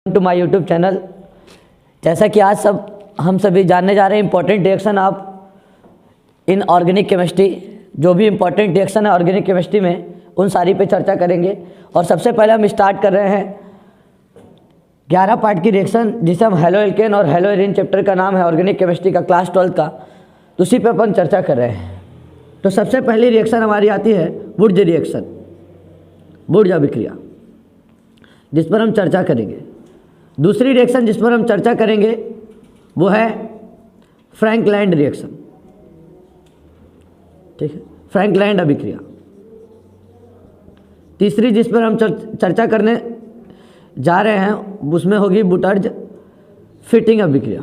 To my YouTube channel. जैसा कि आज हम सभी जानने जा रहे हैं important reaction of in organic chemistry. जो भी इंपॉर्टेंट रिएक्शन है ऑर्गेनिक केमिस्ट्री में उन सारी पे चर्चा करेंगे। और सबसे पहले हम स्टार्ट कर रहे हैं 11 पार्ट की रिएक्शन, जिसे हम हेलो एल्केन और हेलो एरीन चैप्टर का नाम है ऑर्गेनिक केमिस्ट्री का, क्लास 12 का, तो उसी पे अपन चर्चा कर रहे हैं। तो सबसे पहली रिएक्शन हमारी आती है वुड्ज रिएक्शन, वुड्ज अभिक्रिया, जिस पर हम चर्चा करेंगे। दूसरी रिएक्शन जिस पर हम चर्चा करेंगे वो है फ्रैंकलैंड रिएक्शन, ठीक है, फ्रैंकलैंड अभिक्रिया। तीसरी जिस पर हम चर्चा करने जा रहे हैं उसमें होगी बुटर्ज फिटिंग अभिक्रिया।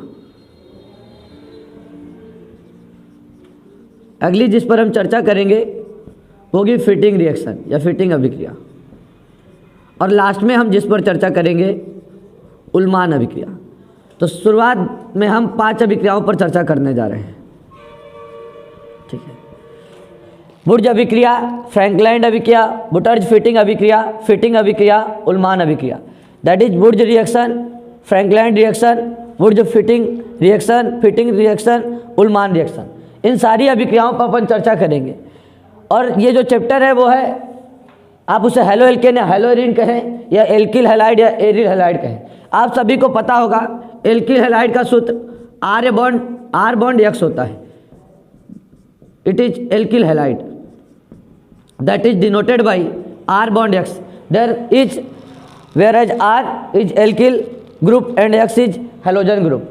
अगली जिस पर हम चर्चा करेंगे होगी फिटिंग रिएक्शन या फिटिंग अभिक्रिया। और लास्ट में हम जिस पर चर्चा करेंगे उल्मान अभिक्रिया। तो शुरुआत में हम 5 अभिक्रियाओं पर चर्चा करने जा रहे हैं, ठीक है। वुड्ज अभिक्रिया, फ्रैंकलैंड अभिक्रिया, बुटर्ज फिटिंग अभिक्रिया, उल्मान अभिक्रिया। That is Wurtz reaction, Frankland reaction, Wurtz Fittig reaction, Ullmann reaction. इन सारी अभिक्रियाओं पर अपन चर्चा करेंगे। और ये जो चैप्टर है वो है, आप उसे हेलो एल्केन या हेलो एरीन कहें या एल्किल हैलाइड या एरिल हैलाइड कहें। आप सभी को पता होगा एल्किल हैलाइड का सूत्र आर बॉन्ड एक्स होता है। It is alkyl halide, that is denoted by R bond X. There is where as R is alkyl group and X is halogen group.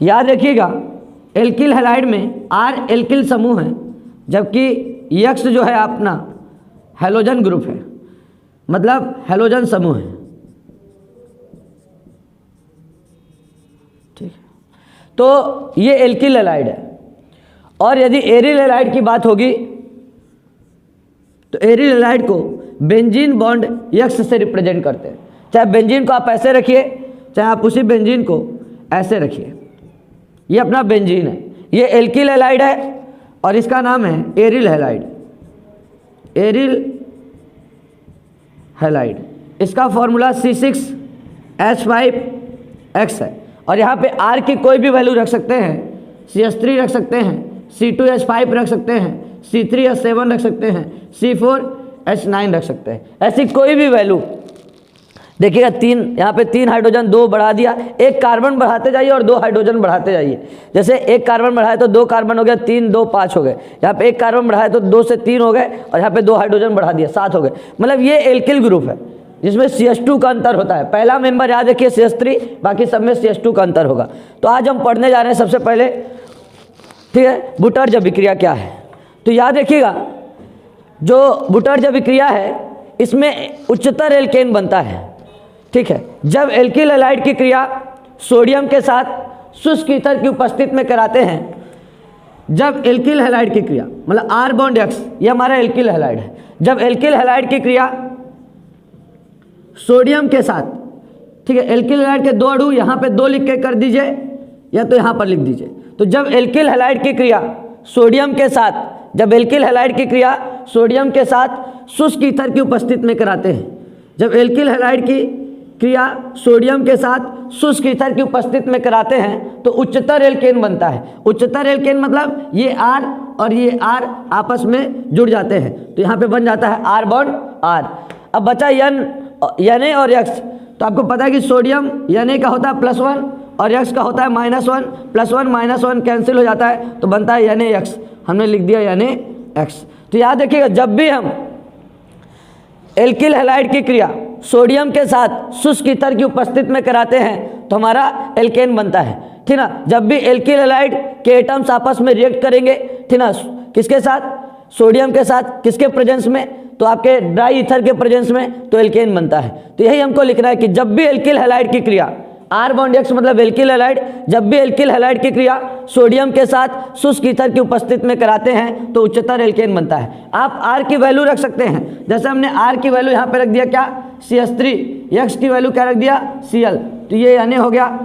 याद रखिएगा एल्किल हैलाइड में R alkyl समूह है, जबकि x जो है अपना हेलोजन ग्रुप है, मतलब हेलोजन समूह है, ठीक है। तो ये एल्किल हैलाइड है। और यदि एरिल हैलाइड की बात होगी तो एरिल हैलाइड को बेंजीन बॉन्ड एक्स से रिप्रेजेंट करते हैं। चाहे बेंजीन को आप ऐसे रखिए, चाहे आप उसी बेंजीन को ऐसे रखिए, ये अपना बेंजीन है। ये एल्किल हैलाइड है और इसका नाम है एरिल हैलाइड, एरिल हैलाइड। इसका फॉर्मूला C6H5X है। और यहाँ पे R की कोई भी वैल्यू रख सकते हैं, CH3 रख सकते हैं, C2H5 रख सकते हैं, C3H7 रख सकते हैं, C4H9 रख सकते हैं। ऐसी कोई भी वैल्यू देखिएगा। यहाँ पे 3 हाइड्रोजन 2 बढ़ा दिया, एक कार्बन बढ़ाते जाइए और 2 हाइड्रोजन बढ़ाते जाइए। जैसे एक कार्बन बढ़ाए तो 2 कार्बन हो गया, 3 2 5 हो गए। यहाँ पे एक कार्बन बढ़ाए तो 2 से 3 हो गए और यहाँ पे 2 हाइड्रोजन बढ़ा दिया, 7 हो गए। मतलब ये एल्किल ग्रुप है जिसमें CH2 का अंतर होता है। पहला मेंबर याद रखिए CH3, बाकी सब में CH2 का अंतर होगा। तो आज हम पढ़ने जा रहे हैं सबसे पहले, ठीक है, बुटर्ज अभिक्रिया क्या है। तो याद रखिएगा जो बुटर्ज अभिक्रिया है इसमें उच्चतर एल्केन बनता है, ठीक है। जब एल्किल हैलाइड की क्रिया सोडियम के साथ शुष्क ईथर की उपस्थिति में कराते हैं, जब एल्किल हैलाइड की क्रिया मतलब आर बॉन्ड एक्स, ये हमारा एल्किल हैलाइड है। जब एल्किल हैलाइड की क्रिया सोडियम के साथ, ठीक है, एल्किल हैलाइड के 2 अणु यहाँ पे 2 लिख के कर दीजिए या तो यहाँ पर लिख दीजिए। तो जब एल्किल हैलाइड की क्रिया सोडियम के साथ, जब एल्किल हैलाइड की क्रिया सोडियम के साथ शुष्क ईथर की उपस्थिति में कराते हैं, जब एल्किल हैलाइड की क्रिया सोडियम के साथ शुष्क ईथर की उपस्थिति में कराते हैं तो उच्चतर एल्केन बनता है। उच्चतर एल्केन मतलब ये R और ये R आपस में जुड़ जाते हैं, तो यहाँ पे बन जाता है R बॉन्ड R। अब बचा Na और X। तो आपको पता है कि सोडियम Na का होता है +1 और X का होता है -1, +1 कैंसिल हो जाता है तो बनता है NaX। हमने लिख दिया NaX। तो याद रखिएगा जब भी हम एल्किल हैलाइड की क्रिया सोडियम के साथ शुष्क ईथर की उपस्थिति में कराते हैं तो हमारा एल्केन बनता है, ठीक ना। जब भी एल्किल हैलाइड के एटम्स आपस में रिएक्ट करेंगे, ठीक ना, किसके साथ, सोडियम के साथ, किसके प्रेजेंस में, तो आपके ड्राई ईथर के प्रेजेंस में, तो एल्केन बनता है। तो यही हमको लिखना है कि जब भी एल्किल हैलाइड की क्रिया आर बॉन्ड एक्स मतलब एल्किल हैलाइड, जब भी एल्किल हैलाइड की क्रिया सोडियम के साथ शुष्क ईथर की उपस्थिति में कराते हैं तो उच्चतर एल्केन बनता है। आप आर की वैल्यू रख सकते हैं, जैसे हमने आर की वैल्यू यहाँ पे रख दिया क्या, CH3, एक्स की वैल्यू क्या रख दिया, Cl, तो ये Na हो गया।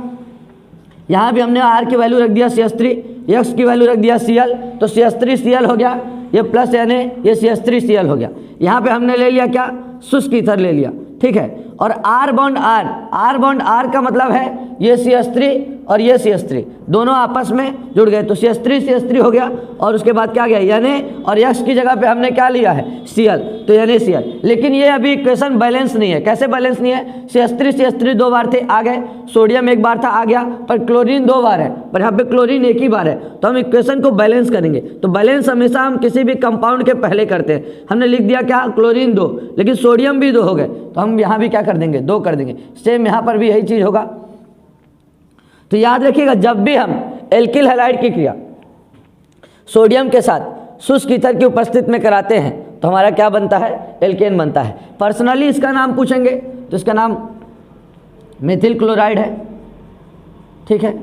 यहाँ भी हमने आर की वैल्यू रख दिया CH3, एक्स की वैल्यू रख दिया Cl, तो CH3Cl हो गया, ये प्लस Na, ये CH3Cl हो गया। यहाँ पे हमने ले लिया क्या, शुष्क ईथर ले लिया, ठीक है। और R बॉन्ड R का मतलब है ये CH3 और ये CH3 दोनों आपस में जुड़ गए, तो CH3 हो गया, और उसके बाद क्या गया Na, और X की जगह पे हमने क्या लिया है Cl, तो NaCl। लेकिन ये अभी इक्वेशन बैलेंस नहीं है। कैसे बैलेंस नहीं है? CH3 2 बार थे, आ गए, सोडियम एक बार था, आ गया, पर क्लोरीन 2 बार है, पर यहाँ पे क्लोरीन एक ही बार है, तो हम इक्वेशन को बैलेंस करेंगे। तो बैलेंस हमेशा हम किसी भी कंपाउंड के पहले करते हैं। हमने लिख दिया क्या, क्लोरीन 2, लेकिन सोडियम भी 2 हो गए, तो हम यहाँ भी क्या कर देंगे, 2 कर देंगे। सेम यहाँ पर भी यही चीज़ होगा। तो याद रखिएगा, जब भी हम एल्किल हैलाइड की क्रिया सोडियम के साथ शुष्क ईथर की उपस्थिति में कराते हैं तो हमारा क्या बनता है, एल्केन बनता है। पर्सनली इसका नाम पूछेंगे तो इसका नाम मेथिल क्लोराइड है, ठीक है।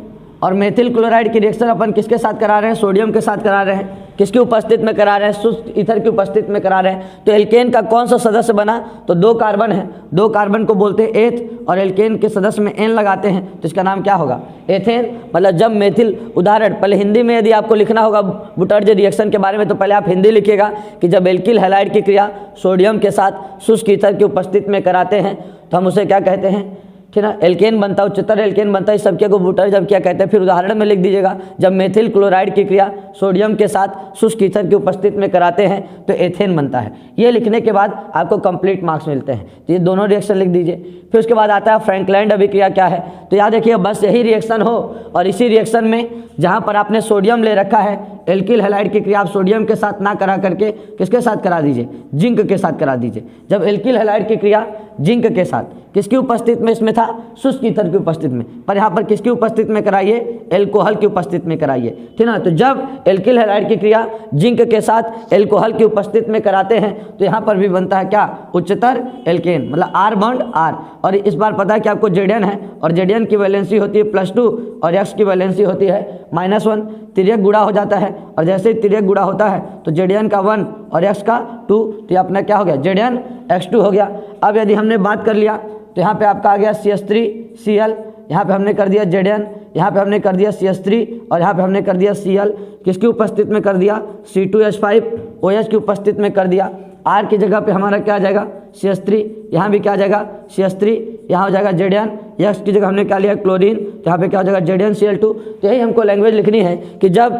और मेथिल क्लोराइड की रिएक्शन अपन किसके साथ करा रहे हैं, सोडियम के साथ करा रहे हैं। किसकी उपस्थिति में करा रहे हैं, शुष्क ईथर की उपस्थिति में करा रहे हैं। तो एल्केन का कौन सा सदस्य बना, तो 2 कार्बन है, 2 कार्बन को बोलते हैं एथ, और एल्केन के सदस्य में एन लगाते हैं तो इसका नाम क्या होगा, एथेन। मतलब जब मेथिल, उदाहरण पहले हिंदी में यदि आपको लिखना होगा बुटर्ज रिएक्शन के बारे में तो पहले आप हिंदी लिखिएगा कि जब एल्किल हैलाइड की क्रिया सोडियम के साथ शुष्क ईथर की उपस्थिति में कराते हैं तो हम उसे क्या कहते हैं, ठीक है, एल्केन बनता है, उच्चतर एल्केन बनता है। इस सबके को बुटर जब क्या कहते हैं, फिर उदाहरण में लिख दीजिएगा, जब मेथिल क्लोराइड की क्रिया सोडियम के साथ शुष्क ईथर की उपस्थिति में कराते हैं तो एथेन बनता है। ये लिखने के बाद आपको कंप्लीट मार्क्स मिलते हैं। तो ये दोनों रिएक्शन लिख दीजिए। फिर उसके बाद आता है फ्रैंकलैंड अभिक्रिया क्या है, तो याद रखिए बस यही रिएक्शन हो, और इसी रिएक्शन में जहाँ पर आपने सोडियम ले रखा है, एल्किल हैलाइड की क्रिया आप सोडियम के साथ ना करा करके किसके साथ करा दीजिए, जिंक के साथ करा दीजिए। जब एल्किल हैलाइड की क्रिया जिंक के साथ किसकी उपस्थिति में इसमें था, शुष्क ईथर की उपस्थिति में, पर यहाँ पर किसकी उपस्थिति में कराइए, एल्कोहल की उपस्थिति में कराइए, ठीक ना। तो जब एल्किल हैलाइड की क्रिया जिंक के साथ एल्कोहल की उपस्थिति में कराते हैं तो यहाँ पर भी बनता है क्या, उच्चतर एल्केन, मतलब R बॉन्ड R। और इस बार पता है कि आपको Zn है, और Zn की वैलेंसी होती है +2 और X की वैलेंसी होती है -1। तिर्यक गुणा हो जाता है, और जैसे ही तिर्यक गुणा होता है तो Zn का 1 और X का 2, तो ये अपना क्या हो गया, ZnX2 हो गया। अब यदि हमने बात कर लिया तो यहाँ पे आपका आ गया CH3Cl, यहाँ पे हमने कर दिया Zn, यहाँ पे हमने कर दिया CH3, और यहाँ पे हमने कर दिया Cl, किसकी उपस्थिति में कर दिया, C2H5OH की उपस्थिति में कर दिया। R की जगह पे हमारा क्या आ जाएगा, CH3, यहाँ भी क्या आ जाएगा, CH3, यहाँ हो जाएगा Zn, X की जगह हमने क्या लिया, क्लोरीन, तो यहाँ पे क्या हो जाएगा ZnCl2। तो यही हमको लैंग्वेज लिखनी है कि जब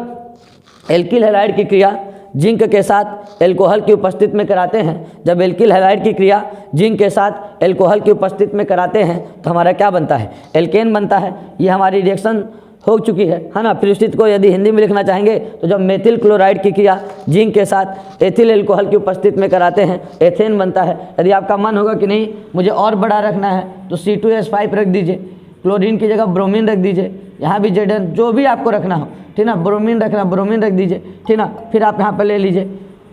एल्किल हैलाइड की क्रिया जिंक के साथ एल्कोहल की उपस्थिति में कराते हैं, जब एल्किल हैलाइड की क्रिया जिंक के साथ एल्कोहल की उपस्थिति में कराते हैं तो हमारा क्या बनता है, एल्केन बनता है। ये हमारी रिएक्शन हो चुकी है ना। फिर उसी को यदि हिंदी में लिखना चाहेंगे तो जब मेथिल क्लोराइड की क्रिया जिंक के साथ एथिल एल्कोहल की उपस्थिति में कराते हैं, एथेन बनता है। यदि आपका मन होगा कि नहीं मुझे और बड़ा रखना है तो C2H5 रख दीजिए, क्लोरीन की जगह ब्रोमीन रख दीजिए, यहाँ भी Zn, जो भी आपको रखना हो, ठीक ना, ब्रोमीन रखना ब्रोमीन रख दीजिए, ठीक ना। फिर आप यहाँ पर ले लीजिए,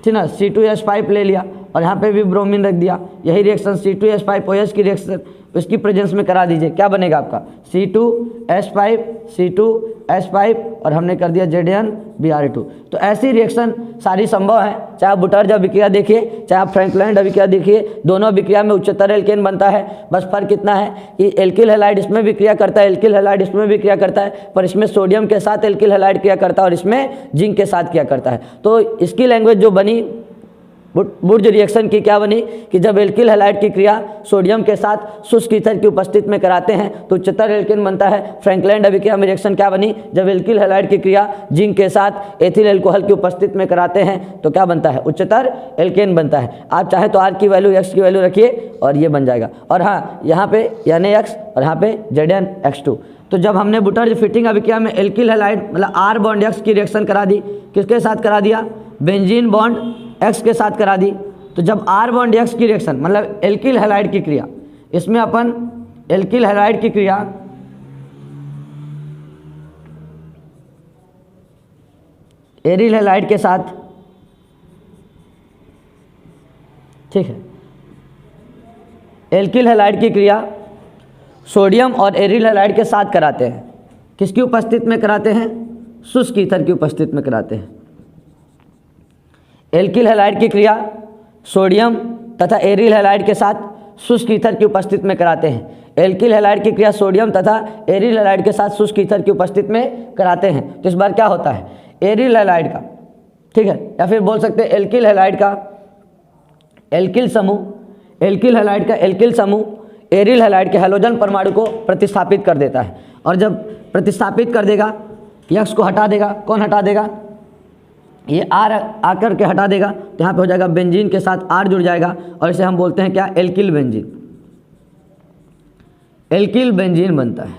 ठीक ना, C2H5 ले लिया और यहाँ पे भी ब्रोमीन रख दिया। यही रिएक्शन C2H5OH की रिएक्शन इसकी प्रेजेंस में करा दीजिए, क्या बनेगा आपका C2H5 और हमने कर दिया ZnBr2। तो ऐसी रिएक्शन सारी संभव है, चाहे आप बुटर्ज अभिक्रिया देखिए, चाहे आप फ्रैंकलैंड अभिक्रिया देखिए, दोनों अभिक्रिया में उच्चतर एल्केन बनता है। बस फर्क कितना है कि एल्किल हैलाइड इसमें भी क्रिया करता है, एल्किल हैलाइड इसमें भी क्रिया करता है, पर इसमें सोडियम के साथ एल्किल हैलाइड क्रिया करता है और इसमें जिंक के साथ क्रिया करता है। तो इसकी लैंग्वेज जो बनी बुर्ज रिएक्शन की क्या बनी कि जब एल्किल हैलाइड की क्रिया सोडियम के साथ शुष्क ईथर की उपस्थिति में कराते हैं तो उच्चतर एल्केन बनता है। फ्रैंकलैंड अभिक्रिया में रिएक्शन क्या बनी, जब एल्किल हैलाइड की क्रिया जिंक के साथ एथिल एल्कोहल की उपस्थिति में कराते हैं तो क्या बनता है, उच्चतर एल्केन बनता है। आप चाहे तो R की वैल्यू X की वैल्यू रखिए और ये बन जाएगा। और हाँ, यहाँ पे NaX और यहाँ पे ZnX2। तो जब हमने बुटर्ज फिटिंग अभिक्रिया में एल्किल हैलाइड मतलब R बॉन्ड X की रिएक्शन करा दी, किसके साथ करा दिया, बेंजीन बॉन्ड X के साथ करा दी। तो जब R बॉन्ड X की रिएक्शन मतलब एल्किल हैलाइड की क्रिया, इसमें अपन एल्किल हैलाइड की क्रिया एरिल हैलाइड के साथ, ठीक है, एल्किल हैलाइड की क्रिया सोडियम और एरिल हैलाइड के साथ कराते हैं। किसकी उपस्थिति में कराते हैं, शुष्क ईथर की उपस्थिति में कराते हैं। एल्किल हैलाइड की क्रिया सोडियम तथा एरिल हैलाइड के साथ शुष्क ईथर की उपस्थिति में कराते हैं। एल्किल हैलाइड की क्रिया सोडियम तथा एरिल हैलाइड के साथ शुष्क ईथर की उपस्थिति में कराते हैं। तो इस बार क्या होता है, एरिल हैलाइड का, ठीक है, या फिर बोल सकते हैं एल्किल हैलाइड का एल्किल समूह, एल्किल हैलाइड का एल्किल समूह एरिल हैलाइड के हैलोजन परमाणु को प्रतिस्थापित कर देता है। और जब प्रतिस्थापित कर देगा, यक्स को हटा देगा, कौन हटा देगा, ये आर आकर के हटा देगा, तो यहाँ पे हो जाएगा बेंजीन के साथ आर जुड़ जाएगा और इसे हम बोलते हैं क्या, एल्किल बेंजीन। एल्किल बेंजीन बनता है,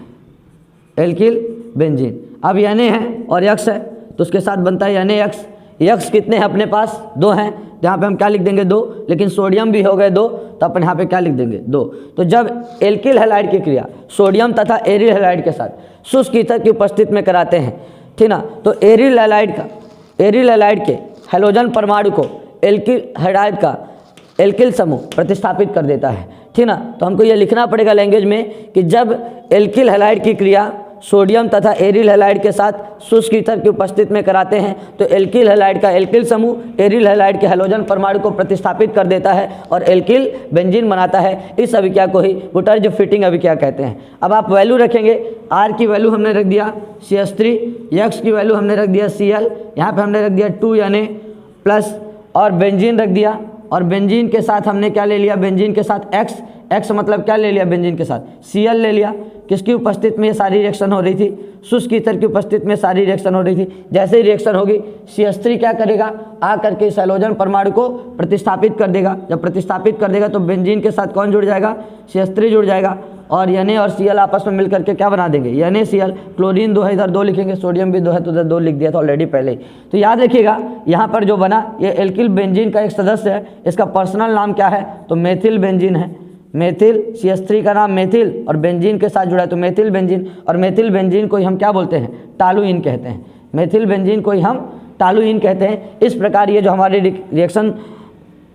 एल्किल बेंजीन। अब Na है और यक्स है तो उसके साथ बनता है Na यक्स। यक्स कितने हैं अपने पास, 2 हैं, तो यहाँ पे हम क्या लिख देंगे 2, लेकिन सोडियम भी हो गए 2, तो अपन यहाँ पे क्या लिख देंगे 2। तो जब एल्किल हैलाइड की क्रिया सोडियम तथा एरिल हैलाइड के साथ शुष्क ईथर की उपस्थिति में कराते हैं, ठीक ना, तो एरिल हैलाइड के हैलोजन परमाणु को एल्किल हैलाइड का एल्किल समूह प्रतिस्थापित कर देता है, ठीक ना। तो हमको ये लिखना पड़ेगा लैंग्वेज में कि जब एल्किल हैलाइड की क्रिया सोडियम तथा एरिल हैलाइड के साथ शुष्क ईथर की उपस्थिति में कराते हैं तो एल्किल हैलाइड का एल्किल समूह एरिल हैलाइड के हैलोजन परमाणु को प्रतिस्थापित कर देता है और एल्किल बेंजीन बनाता है। इस अभिक्रिया को ही बुटर्ज फिटिंग अभिक्रिया कहते हैं। अब आप वैल्यू रखेंगे, आर की वैल्यू हमने रख दिया CH3, यक्स की वैल्यू हमने रख दिया Cl, यहाँ पे हमने रख दिया 2 Na प्लस और बेंजीन रख दिया, और बेंजीन के साथ हमने क्या ले लिया, बेंजीन के साथ X मतलब क्या ले लिया, बेंजीन के साथ Cl ले लिया। किसकी उपस्थिति में ये सारी रिएक्शन हो रही थी, शुष्क ईथर की उपस्थिति में सारी रिएक्शन हो रही थी। जैसे ही रिएक्शन होगी CH3 क्या करेगा, आ करके इस हैलोजन परमाणु को प्रतिस्थापित कर देगा। जब प्रतिस्थापित कर देगा तो बेंजीन के साथ कौन जुड़ जाएगा, CH3 जुड़ जाएगा, और Na और Cl आपस में मिलकर के क्या बना देंगे, NaCl। क्लोरीन 2 है, इधर 2 लिखेंगे, सोडियम भी 2 है तो इधर 2 लिख दिया था ऑलरेडी पहले ही। तो याद रखिएगा यहाँ पर जो बना ये एल्किल बेंजीन का एक सदस्य है, इसका पर्सनल नाम क्या है, तो मेथिल बेंजीन है। मेथिल, CH3 का नाम मेथिल और बेंजीन के साथ जुड़ा है तो मेथिल बेंजीन। और मेथिल बेंजीन को ही हम क्या बोलते हैं, टालुइन कहते हैं। मेथिल बेंजीन को ही हम टालुइन कहते हैं। इस प्रकार ये जो हमारी रिएक्शन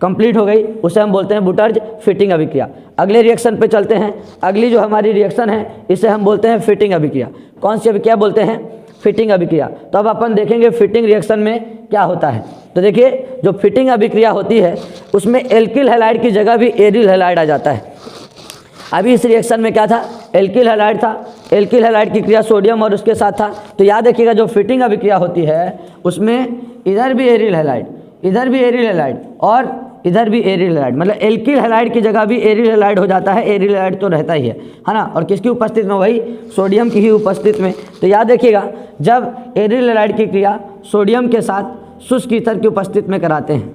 कंप्लीट हो गई उसे हम बोलते हैं बुटर्ज फिटिंग अभिक्रिया। अगले रिएक्शन पे चलते हैं। अगली जो हमारी रिएक्शन है इसे हम बोलते हैं फिटिंग अभिक्रिया। कौन सी अभिक्रिया बोलते हैं, फिटिंग अभिक्रिया। तो अब अपन देखेंगे फिटिंग रिएक्शन में क्या होता है। तो देखिए जो फिटिंग अभिक्रिया होती है उसमें एल्किल हैलाइड की जगह भी एरिल हैलाइड आ जाता है। अभी इस रिएक्शन में क्या था, एल्किल हैलाइड था, एल्किल हैलाइड की क्रिया सोडियम और उसके साथ था। तो याद रखिएगा जो फिटिंग अभिक्रिया होती है उसमें इधर भी एरिल हैलाइड, इधर भी एरिल हैलाइड और इधर भी एरिल हैलाइड, मतलब एल्किल हैलाइड की जगह भी एरिल हैलाइड हो जाता है। एरिल हैलाइड तो रहता ही है ना, और किसकी उपस्थिति में, वही सोडियम की ही उपस्थिति में। तो याद रखिएगा जब एरिल हैलाइड की क्रिया सोडियम के साथ शुष्क ईथर की उपस्थिति में कराते हैं,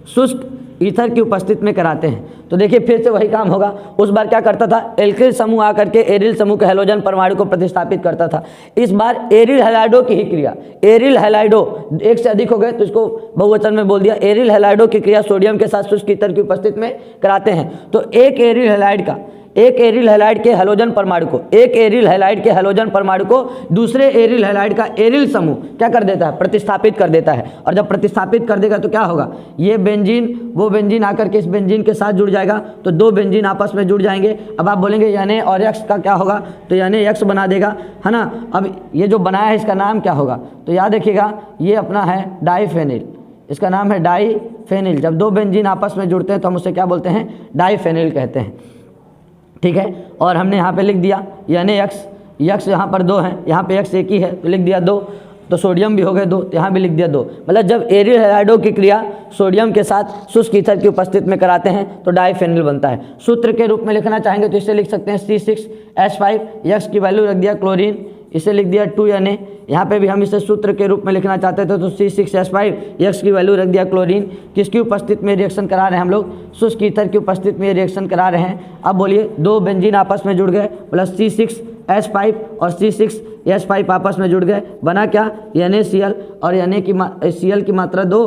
शुष्क ईथर की उपस्थिति में कराते हैं, तो देखिए फिर से वही काम होगा। उस बार क्या करता था, एल्किल समूह आकर के एरिल समूह के हैलोजन परमाणु को प्रतिस्थापित करता था। इस बार एरिल हैलाइडो की ही क्रिया, एरिल हैलाइडो एक से अधिक हो गए तो इसको बहुवचन में बोल दिया, एरिल हैलाइडो की क्रिया सोडियम के साथ शुष्क ईथर की उपस्थिति में कराते हैं। तो एक एरिल हैलाइड का, एक एरिल हैलाइड के हैलोजन परमाणु को, एक एरिल हैलाइड के हैलोजन परमाणु को दूसरे एरिल हैलाइड का एरिल समूह क्या कर देता है, प्रतिस्थापित कर देता है। और जब प्रतिस्थापित कर देगा तो क्या होगा, ये बेंजीन वो बेंजीन आकर के इस बेंजीन के साथ जुड़ जाएगा, तो 2 बेंजीन आपस में जुड़ जाएंगे। अब आप बोलेंगे Na और X का क्या होगा, तो Na X बना देगा, है ना। अब ये जो बनाया है इसका नाम क्या होगा, तो याद रखिएगा ये अपना है डाईफेनिल, इसका नाम है डाईफेनिल। जब 2 बेंजीन आपस में जुड़ते हैं तो हम उसे क्या बोलते हैं, डाईफेनिल कहते हैं, ठीक है। और हमने यहाँ पे लिख दिया Na यक्स यहाँ पर 2 हैं, यहाँ पे X एक ही है तो लिख दिया 2, तो सोडियम भी हो गए 2, तो यहाँ भी लिख दिया 2। मतलब जब एरिल हैलाइडो की क्रिया सोडियम के साथ शुष्क ईथर की उपस्थिति में कराते हैं तो डाईफेनिल बनता है। सूत्र के रूप में लिखना चाहेंगे तो इसे लिख सकते हैं C6H5, यक्स की वैल्यू रख दिया क्लोरीन, इसे लिख दिया 2 Na। यहाँ पे भी हम इसे सूत्र के रूप में लिखना चाहते थे तो C6H5, यक्स की वैल्यू रख दिया क्लोरीन। किसकी उपस्थिति में रिएक्शन करा रहे हैं हम लोग, शुष्क ईथर की उपस्थिति में रिएक्शन करा रहे हैं। अब बोलिए 2 बेंजीन आपस में जुड़ गए, प्लस C6H5 और C6H5 आपस में जुड़ गए, बना क्या, NaCl, और Cl की मात्रा 2,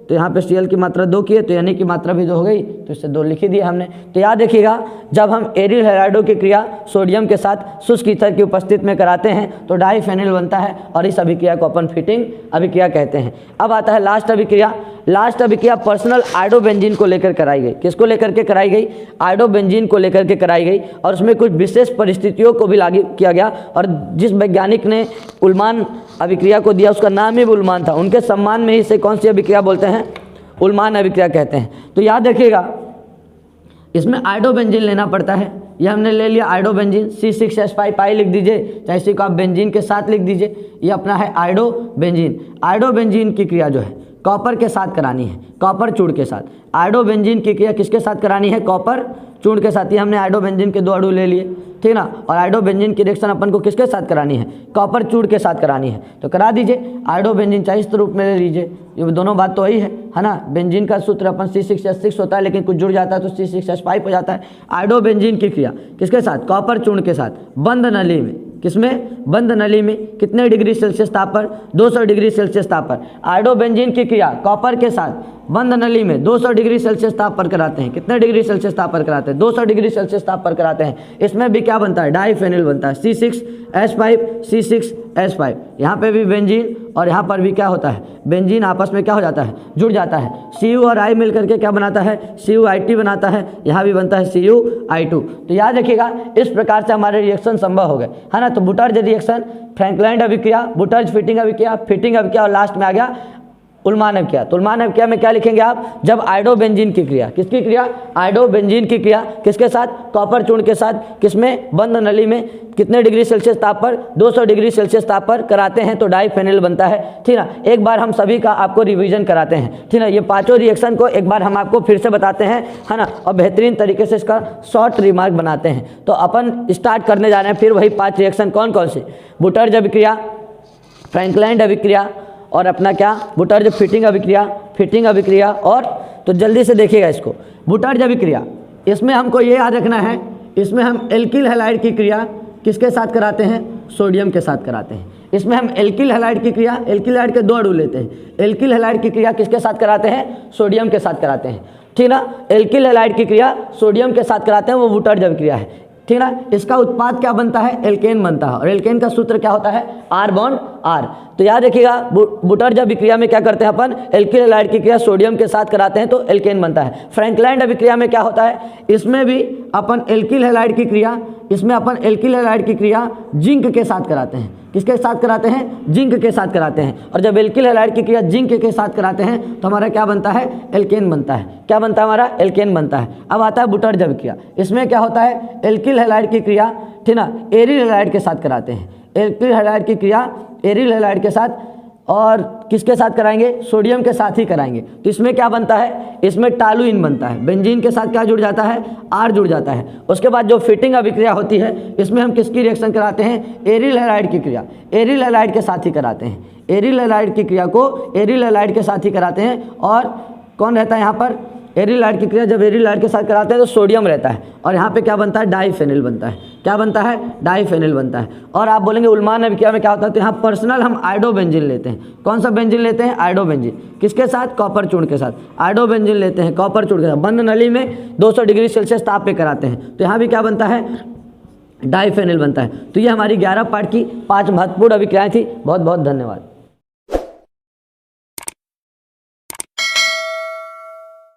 तो यहाँ पे Cl की मात्रा 2 की है तो Na की मात्रा भी 2 हो गई, तो इससे 2 लिख ही दिया हमने। तो याद रखिएगा जब हम एरिल हैलाइडो की क्रिया सोडियम के साथ शुष्क ईथर की उपस्थिति में कराते हैं तो डाईफेनिल बनता है, और इस अभिक्रिया को अपन फिटिंग अभिक्रिया कहते हैं। अब आता है लास्ट अभिक्रिया। लास्ट अभिक्रिया पर्सनल आयोडोबेंजीन को लेकर कराई गई। किसको लेकर के कराई गई, आयोडोबेंजीन को लेकर के कराई गई, और उसमें कुछ विशेष परिस्थितियों को भी लागू किया गया। और जिस वैज्ञानिक ने उल्मान अभिक्रिया को दिया उसका नाम ही उल्मान था, उनके सम्मान में ही इसे कौन सी अभिक्रिया बोलते हैं, उल्मान अभिक्रिया कहते हैं। तो याद रखिएगा इसमें आयोडोबेंजीन लेना पड़ता है। ये हमने ले लिया आयोडोबेंजीन, C6H5 पाई लिख दीजिए, चाहे इसी को आप बेंजीन के साथ लिख दीजिए। ये अपना है आयोडोबेंजीन। आयोडोबेंजीन की क्रिया जो है कॉपर के साथ करानी है, कॉपर चूड़ के साथ। आयोडोबेंजीन की क्रिया किसके साथ करानी है, कॉपर चूर्ण के साथ, ही हमने आयोडोबेंजीन के 2 अणु ले लिए, ठीक ना। और आयोडोबेंजीन की रिएक्शन अपन को किसके साथ करानी है, कॉपर चूर्ण के साथ करानी है, तो करा दीजिए। आयोडोबेंजीन चाहे इस रूप में ले लीजिए, ये दोनों बात तो वही है ना। बेंजीन का सूत्र अपन C6H6 होता है, लेकिन कुछ जुड़ जाता है तो C6H5 हो जाता है। आयोडोबेंजीन की क्रिया किसके साथ, कॉपर चूर्ण के साथ, बंद नली में, किसमें, बंद नली में, कितने डिग्री सेल्सियस ताप पर, 200 डिग्री सेल्सियस ताप पर। आयोडोबेंजीन की क्रिया कॉपर के साथ बंद नली में 200 डिग्री सेल्सियस ताप पर कराते हैं। कितने डिग्री सेल्सियस ताप पर कराते हैं, 200 डिग्री सेल्सियस ताप पर कराते हैं। इसमें भी क्या बनता है, डाइफेनिल बनता है, C6H5 C6H5। यहाँ पे भी बेंजीन और यहाँ पर भी क्या होता है, बेंजीन आपस में क्या हो जाता है, जुड़ जाता है। Cu और I मिल करके क्या बनाता है, CuI2 बनाता है, यहाँ भी बनता है CuI2। तो याद रखिएगा, इस प्रकार से हमारे रिएक्शन संभव हो गए, है ना। तो बुटर्ज रिएक्शन, फ्रैंकलाइन अभिक्रिया, बुटर्ज फिटिंग अभिक्रिया और लास्ट में आ गया उल्मान अभिक्रिया। तो उल्मान अभिक्रिया में क्या लिखेंगे आप, जब आयोडोबेंजीन की क्रिया, किसकी क्रिया, आयोडोबेंजीन की क्रिया किसके साथ, कॉपर चूर्ण के साथ, किसमें, बंद नली में, कितने डिग्री सेल्सियस ताप पर, 200 डिग्री सेल्सियस ताप पर कराते हैं तो डाइफेनिल बनता है, ठीक ना। एक बार हम सभी का आपको रिवीजन कराते हैं, ठीक ना। ये पांचों रिएक्शन को एक बार हम आपको फिर से बताते हैं, है ना, और बेहतरीन तरीके से इसका शॉर्ट रिमार्क बनाते हैं। तो अपन स्टार्ट करने जा रहे हैं फिर वही 5 रिएक्शन, कौन कौन से, बुटर्ज अभिक्रिया, फ्रैंकलाइन अभिक्रिया, और अपना क्या, बुटर्ज फिटिंग अभिक्रिया। और तो जल्दी से देखिएगा इसको, बुटर्ज अभिक्रिया, इसमें हमको ये याद रखना है, इसमें हम एल्किल हैलाइड की क्रिया किसके साथ कराते हैं, सोडियम के साथ कराते हैं। इसमें हम एल्किल हैलाइड की क्रिया, एल्किल हैलाइड के 2 अणु लेते हैं, एल्किल हैलाइड की क्रिया किसके साथ कराते हैं, सोडियम के साथ कराते हैं, ठीक ना। एल्किल हैलाइड की क्रिया सोडियम के साथ कराते हैं, वो बुटर्ज अभिक्रिया है, ठीक ना। इसका उत्पाद क्या बनता है, एल्केन बनता है, और एल्केन का सूत्र क्या होता है, R बॉन्ड R। तो याद रखिएगा, बुटर्ज अभिक्रिया में क्या करते हैं अपन, एल्किल हैलाइड की क्रिया सोडियम के साथ कराते हैं तो एल्केन बनता है। फ्रैंकलाइन अभिक्रिया में क्या होता है, इसमें भी अपन एल्किल हैलाइड की क्रिया, इसमें अपन एल्किल हैलाइड की क्रिया जिंक के साथ कराते हैं, किसके साथ कराते हैं, जिंक के साथ कराते हैं। और जब एल्किल हैलाइड की क्रिया जिंक के साथ कराते हैं तो हमारा क्या बनता है, एल्केन बनता है। क्या बनता है हमारा, एल्केन बनता है। अब आता है बुटर्ज अभिक्रिया, इसमें क्या होता है, एल्किल हैलाइड की क्रिया, ठीक ना, एरिल हैलाइड के साथ कराते हैं। एल्किल हैलाइड की क्रिया एरिल हैलाइड के साथ, और किसके साथ कराएंगे, सोडियम के साथ ही कराएंगे। तो इसमें क्या बनता है, इसमें टालुइन बनता है, बेंजीन के साथ क्या जुड़ जाता है, R जुड़ जाता है। उसके बाद जो फिटिंग अभिक्रिया होती है, इसमें हम किसकी रिएक्शन कराते हैं, एरिल हैलाइड की क्रिया, एरिल हैलाइड के साथ ही कराते हैं। एरिल हैलाइड की क्रिया को एरिल हैलाइड के साथ ही कराते हैं। और कौन रहता है यहाँ पर, एरिल हैलाइड की क्रिया जब एरिल हैलाइड के साथ कराते हैं तो सोडियम रहता है, और यहाँ पे क्या बनता है, डाइफेनिल बनता है। क्या बनता है, डाइफेनिल बनता है। और आप बोलेंगे उल्मान अभिक्रिया में क्या होता है, तो यहाँ पर्सनल हम आयोडोबेंजीन लेते हैं। कौन सा बेंजीन लेते हैं, आयोडोबेंजीन, किसके साथ, कॉपर चूर्ण के साथ। आयोडोबेंजीन लेते हैं कॉपर चूर्ण के साथ, बंद नली में 200 डिग्री सेल्सियस ताप पे कराते हैं, तो यहाँ भी क्या बनता है, डाइफेनिल बनता है। तो ये हमारी 11 पार्ट की 5 महत्वपूर्ण अभिक्रियाएँ थी। बहुत बहुत धन्यवाद।